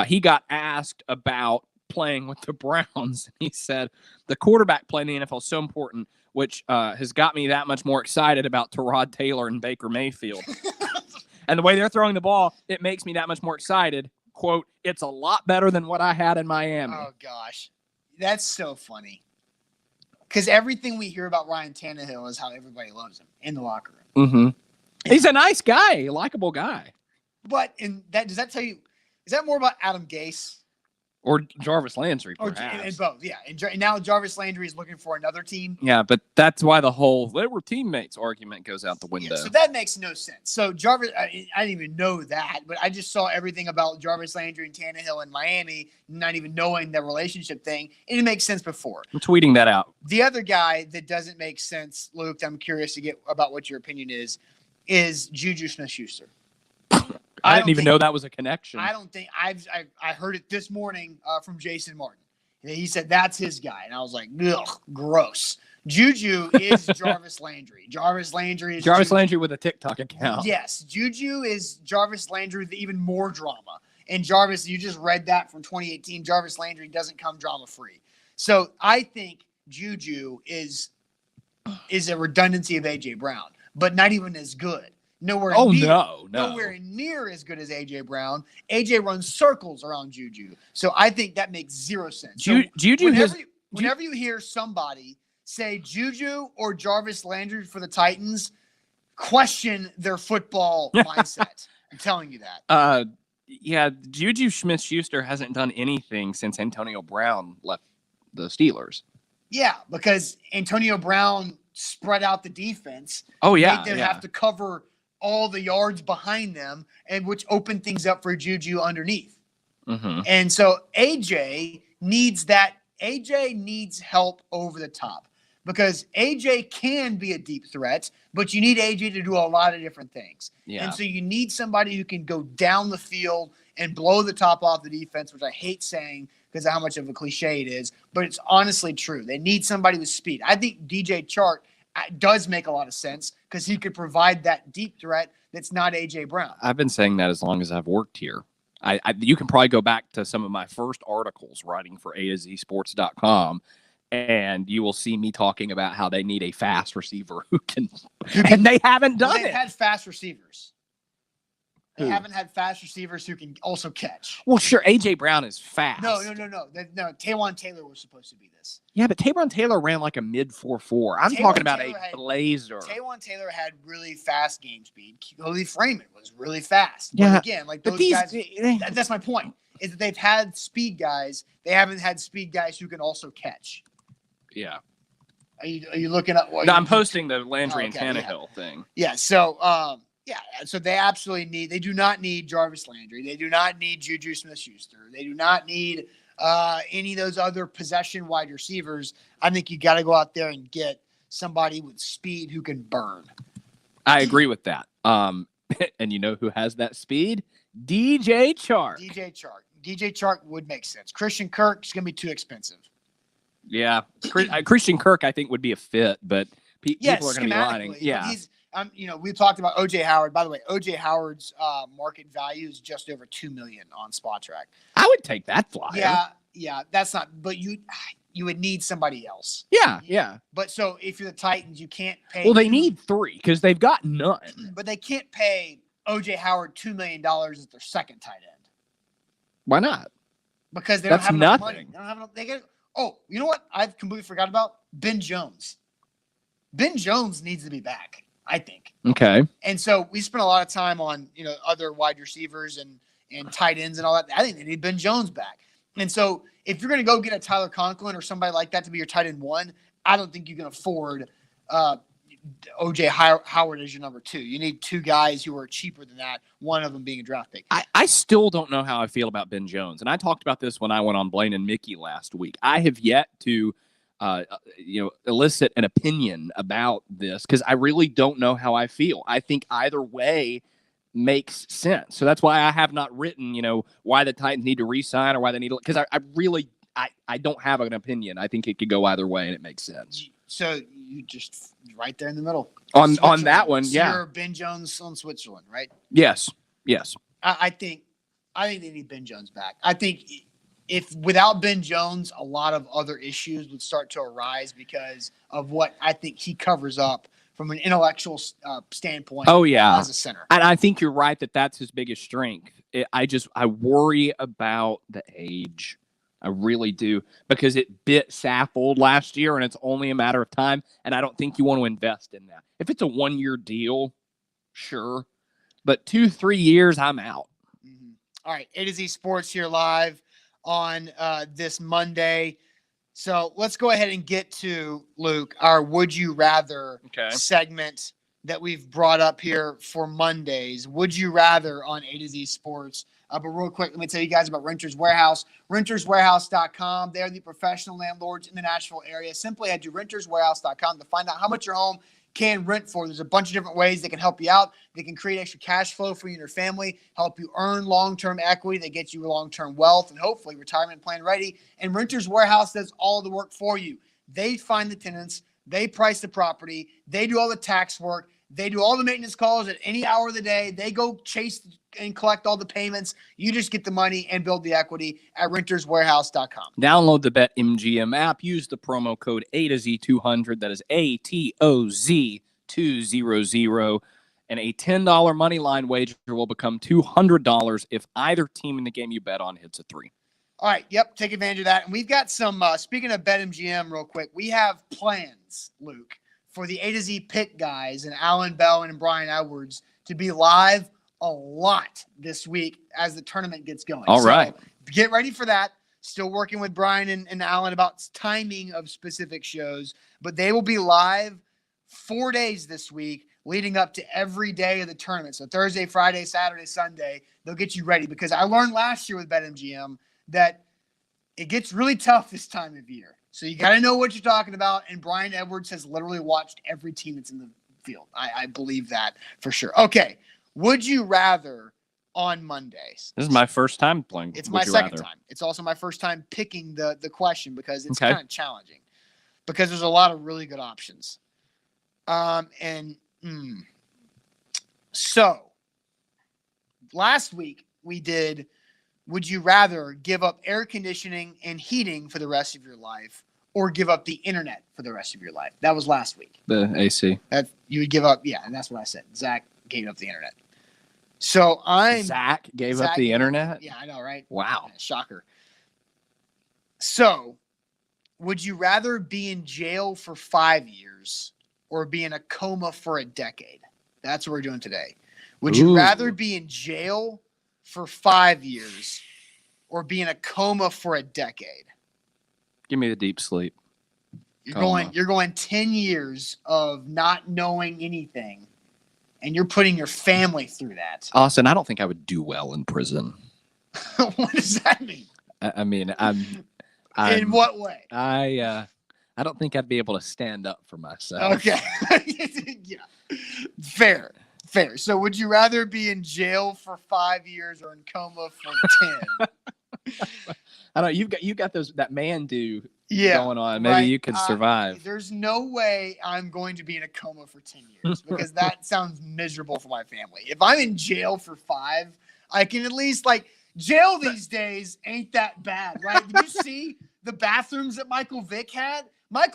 He got asked about playing with the Browns. He said, "The quarterback play in the NFL is so important, which has got me that much more excited about Tyrod Taylor and Baker Mayfield. And the way they're throwing the ball, it makes me that much more excited. Quote, it's a lot better than what I had in Miami." Oh, gosh. That's so funny. Because everything we hear about Ryan Tannehill is how everybody loves him in the locker room. Mm-hmm. He's a nice guy, a likable guy. But does that tell you, is that more about Adam Gase? Or Jarvis Landry, Or perhaps. and both, yeah. And now Jarvis Landry is looking for another team. Yeah, but that's why the whole "they were teammates" argument goes out the window. Yeah, so that makes no sense. So Jarvis, I didn't even know that, but I just saw everything about Jarvis Landry and Tannehill in Miami, not even knowing the relationship thing. And it makes sense before. I'm tweeting that out. The other guy that doesn't make sense, Luke, I'm curious to get about what your opinion is Juju Smith-Schuster. I didn't even know that was a connection. I don't think I heard it this morning from Jason Martin. He said that's his guy, and I was like, ugh, gross. Juju is Jarvis Landry. Jarvis Landry is Jarvis Juju. Landry with a TikTok account. Yes, Juju is Jarvis Landry with even more drama. And Jarvis, you just read that from 2018. Jarvis Landry doesn't come drama free. So I think Juju is a redundancy of A.J. Brown, but not even as good. Nowhere near as good as A.J. Brown. A.J. runs circles around Juju. So I think that makes 0 sense. So whenever you hear somebody say Juju or Jarvis Landry for the Titans, question their football mindset. I'm telling you that. Yeah, Juju Smith-Schuster hasn't done anything since Antonio Brown left the Steelers. Yeah, because Antonio Brown spread out the defense. Oh, yeah. Made them have to cover all the yards behind them, and which opened things up for Juju underneath. Mm-hmm. And so AJ needs help over the top, because AJ can be a deep threat, but you need AJ to do a lot of different things. Yeah. And so you need somebody who can go down the field and blow the top off the defense, which I hate saying because of how much of a cliche it is, but it's honestly true. They need somebody with speed. I think DJ Chark does make a lot of sense because he could provide that deep threat that's not A.J. Brown. I've been saying that as long as I've worked here. You can probably go back to some of my first articles writing for A2Zsports.com, and you will see me talking about how they need a fast receiver who can and they haven't done it. They've had fast receivers. They haven't had fast receivers who can also catch. Well, sure, A.J. Brown is fast. No. Taywon Taylor was supposed to be this. Yeah, but Tayron Taylor ran like a mid 4.4. I'm talking about a blazer. Taywon Taylor had really fast game speed. Khalif Raymond was really fast. Yeah. But again, like those guys, that's my point, is that they've had speed guys. They haven't had speed guys who can also catch. Yeah. Are you looking up? No, I'm posting the Landry and Tannehill thing. Yeah, so so they do not need Jarvis Landry. They do not need Juju Smith-Schuster. They do not need any of those other possession wide receivers. I think you got to go out there and get somebody with speed who can burn. I agree with that. And you know who has that speed? DJ Chark. DJ Chark would make sense. Christian Kirk is going to be too expensive. Yeah, Christian Kirk I think would be a fit, but people are going to be lining. Yeah. We talked about OJ Howard. By the way, OJ Howard's market value is just over $2 million on SpotTrack. I would take that flyer. Yeah, that's not. But you would need somebody else. Yeah. But so if you're the Titans, you can't pay. Well, they need 3 because they've got none. But they can't pay OJ Howard $2 million as their second tight end. Why not? Because they don't have enough money. Nothing. They don't have enough. They get. Oh, you know what? I've completely forgot about Ben Jones. Ben Jones needs to be back, I think. Okay. And so we spent a lot of time on, other wide receivers and tight ends and all that. I think they need Ben Jones back. And so if you're going to go get a Tyler Conklin or somebody like that to be your tight end 1, I don't think you can afford OJ Howard as your number 2. You need 2 guys who are cheaper than that, one of them being a draft pick. I still don't know how I feel about Ben Jones. And I talked about this when I went on Blaine and Mickey last week. I have yet to elicit an opinion about this because I really don't know how I feel. I think either way makes sense. So that's why I have not written, why the Titans need to re-sign or why they need to, because I don't have an opinion. I think it could go either way and it makes sense. So you just right there in the middle on that one. So yeah. You're Ben Jones on Switzerland, right? Yes. I think they need Ben Jones back. I think if without Ben Jones, a lot of other issues would start to arise because of what I think he covers up from an intellectual standpoint. Oh yeah, as a center. And I think you're right that that's his biggest strength. I worry about the age. I really do, because it bit Saffold last year, and it's only a matter of time. And I don't think you want to invest in that. If it's a 1-year deal, sure, but 2-3 years, I'm out. Mm-hmm. All right, A to Z Sports here live on this Monday. So let's go ahead and get to, Luke, our Would You Rather segment that we've brought up here for Mondays. Would you rather on A to Z Sports? But real quick, let me tell you guys about Renters Warehouse. RentersWarehouse.com. They're the professional landlords in the Nashville area. Simply head to RentersWarehouse.com to find out how much your home can rent for. There's a bunch of different ways they can help you out. They can create extra cash flow for you and your family, help you earn long-term equity that gets you long-term wealth and hopefully retirement plan ready. And Renters Warehouse does all the work for you. They find the tenants. They price the property. They do all the tax work. They do all the maintenance calls at any hour of the day. They go chase and collect all the payments. You just get the money and build the equity at renterswarehouse.com. Download the BetMGM app. Use the promo code A to Z200. That is ATOZ200. And a $10 money line wager will become $200 if either team in the game you bet on hits a 3. All right. Yep. Take advantage of that. And we've got some, speaking of BetMGM real quick, we have plans, Luke, for the A to Z pick guys and Alan Bell and Brian Edwards to be live a lot this week as the tournament gets going. All right. Get ready for that. Still working with Brian and Alan about timing of specific shows, but they will be live 4 days this week leading up to every day of the tournament. So Thursday, Friday, Saturday, Sunday, they'll get you ready, because I learned last year with BetMGM that it gets really tough this time of year. So you got to know what you're talking about. And Brian Edwards has literally watched every team that's in the field. I believe that for sure. Okay. Would you rather on Mondays? This is my first time playing. It's my second time. It's also my first time picking the question, because it's kind of challenging, because there's a lot of really good options. So last week we did, would you rather give up air conditioning and heating for the rest of your life, or give up the internet for the rest of your life? That was last week. The AC. That you would give up, yeah, and that's what I said. Zach gave up the internet. So Zach gave up Zach the internet? Yeah, I know, right? Wow. Yeah, shocker. So, would you rather be in jail for 5 years or be in a coma for a decade? That's what we're doing today. Would you rather be in jail for 5 years or be in a coma for a decade? Give me the deep sleep. You're going 10 years of not knowing anything, and you're putting your family through that. Austin, I don't think I would do well in prison. What does that mean? I mean, in what way? I don't think I'd be able to stand up for myself. Okay. Yeah. Fair. So would you rather be in jail for 5 years or in coma for 10? I don't. You got that man do Yeah, going on. Maybe you could survive. There's no way I'm going to be in a coma for 10 years because that sounds miserable for my family. If I'm in jail for 5, I can at least jail these days ain't that bad, right? Did you see the bathrooms that Michael Vick had? I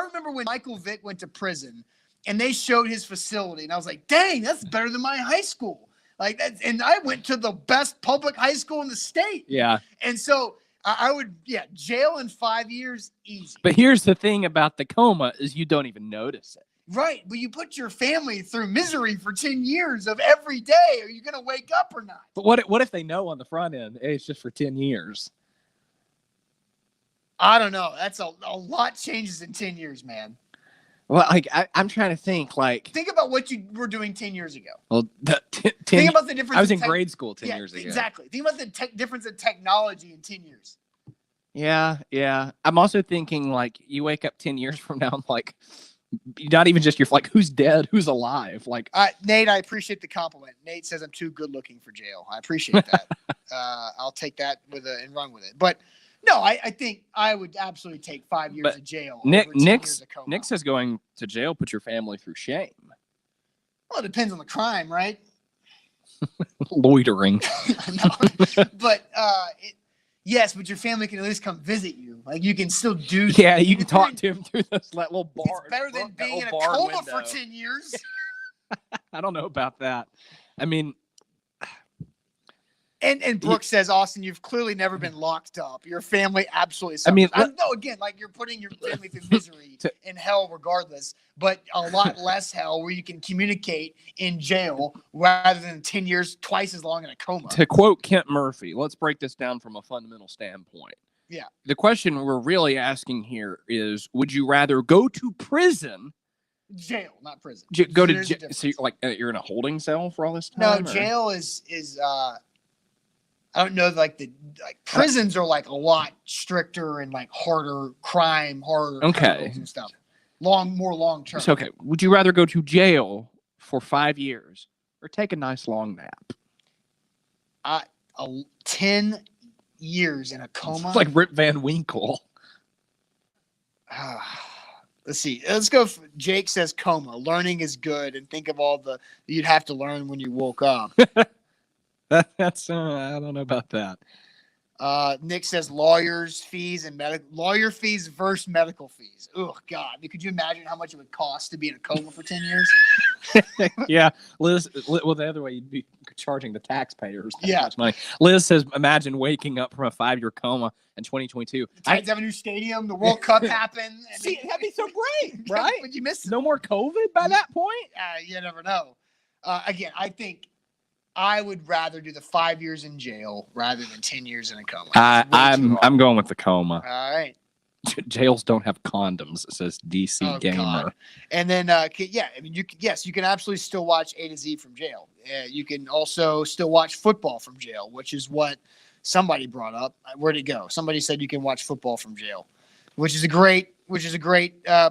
remember when Michael Vick went to prison and they showed his facility and I was like, dang, that's better than my high school. And I went to the best public high school in the state. Yeah. And so I would, jail in 5 years, easy. But here's the thing about the coma is you don't even notice it. Right. But you put your family through misery for 10 years of every day. Are you going to wake up or not? But what if they know on the front end, hey, it's just for 10 years? I don't know. That's a lot changes in 10 years, man. Well, I'm trying to think. Think about what you were doing 10 years ago. Well, think about the difference. I was in grade school 10 years ago. Exactly. Think about the difference in technology in 10 years. Yeah. I'm also thinking you wake up 10 years from now, not even just who's dead, who's alive. Nate, I appreciate the compliment. Nate says I'm too good looking for jail. I appreciate that. I'll take that and run with it. But no, I think I would absolutely take 5 years of jail. Nick says going to jail put your family through shame. Well, it depends on the crime, right? Loitering. But yes, but your family can at least come visit you. You can still do. Yeah, you can talk to him through that little bar. It's better than being in a coma for 10 years. I don't know about that. I mean. And Brooke says, Austin, you've clearly never been locked up. Your family absolutely suffers. I mean, no, again, you're putting your family through misery in hell regardless, but a lot less hell where you can communicate in jail rather than 10 years, twice as long in a coma. To quote Kent Murphy, let's break this down from a fundamental standpoint. Yeah. The question we're really asking here is, would you rather go to prison? Jail, not prison. Go to jail. So you're in a holding cell for all this time? No, jail is I don't know, prisons are a lot stricter and harder crime, harder and stuff. More long term. So, okay. Would you rather go to jail for 5 years or take a nice long nap? 10 years in a coma. It's like Rip Van Winkle. Let's see. Let's go. Jake says coma. Learning is good, and think of all you'd have to learn when you woke up. That's I don't know about that. Nick says lawyers fees and lawyer fees versus medical fees. Oh God, could you imagine how much it would cost to be in a coma for 10 years? Yeah, Liz. Well, the other way you'd be charging the taxpayers that much money. Liz says, imagine waking up from a 5-year coma in 2022. The Titans have a new stadium. The World Cup happened. See, that'd be so great, right? But you missed it. No more COVID by that point. You never know. Again, I think I would rather do the 5 years in jail rather than 10 years in a coma. I'm going with the coma. All right. Jails don't have condoms. It says DC Gamer. God. And then, you can absolutely still watch A to Z from jail. You can also still watch football from jail, which is what somebody brought up. Where'd it go? Somebody said you can watch football from jail, which is a great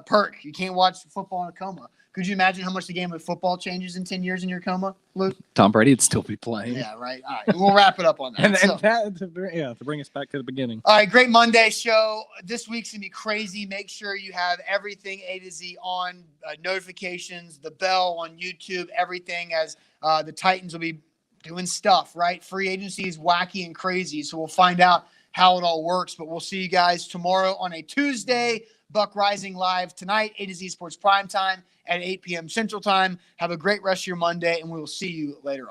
perk. You can't watch football in a coma. Could you imagine how much the game of football changes in 10 years in your coma, Luke? Tom Brady would still be playing. Yeah, right. All right. We'll wrap it up on that. To bring us back to the beginning. All right, great Monday show. This week's going to be crazy. Make sure you have everything A to Z on, notifications, the bell on YouTube, everything, as the Titans will be doing stuff, right? Free agency is wacky and crazy, so we'll find out how it all works. But we'll see you guys tomorrow on a Tuesday. Buck Rising live tonight, A to Z Sports Primetime at 8 p.m. Central Time. Have a great rest of your Monday, and we will see you later on.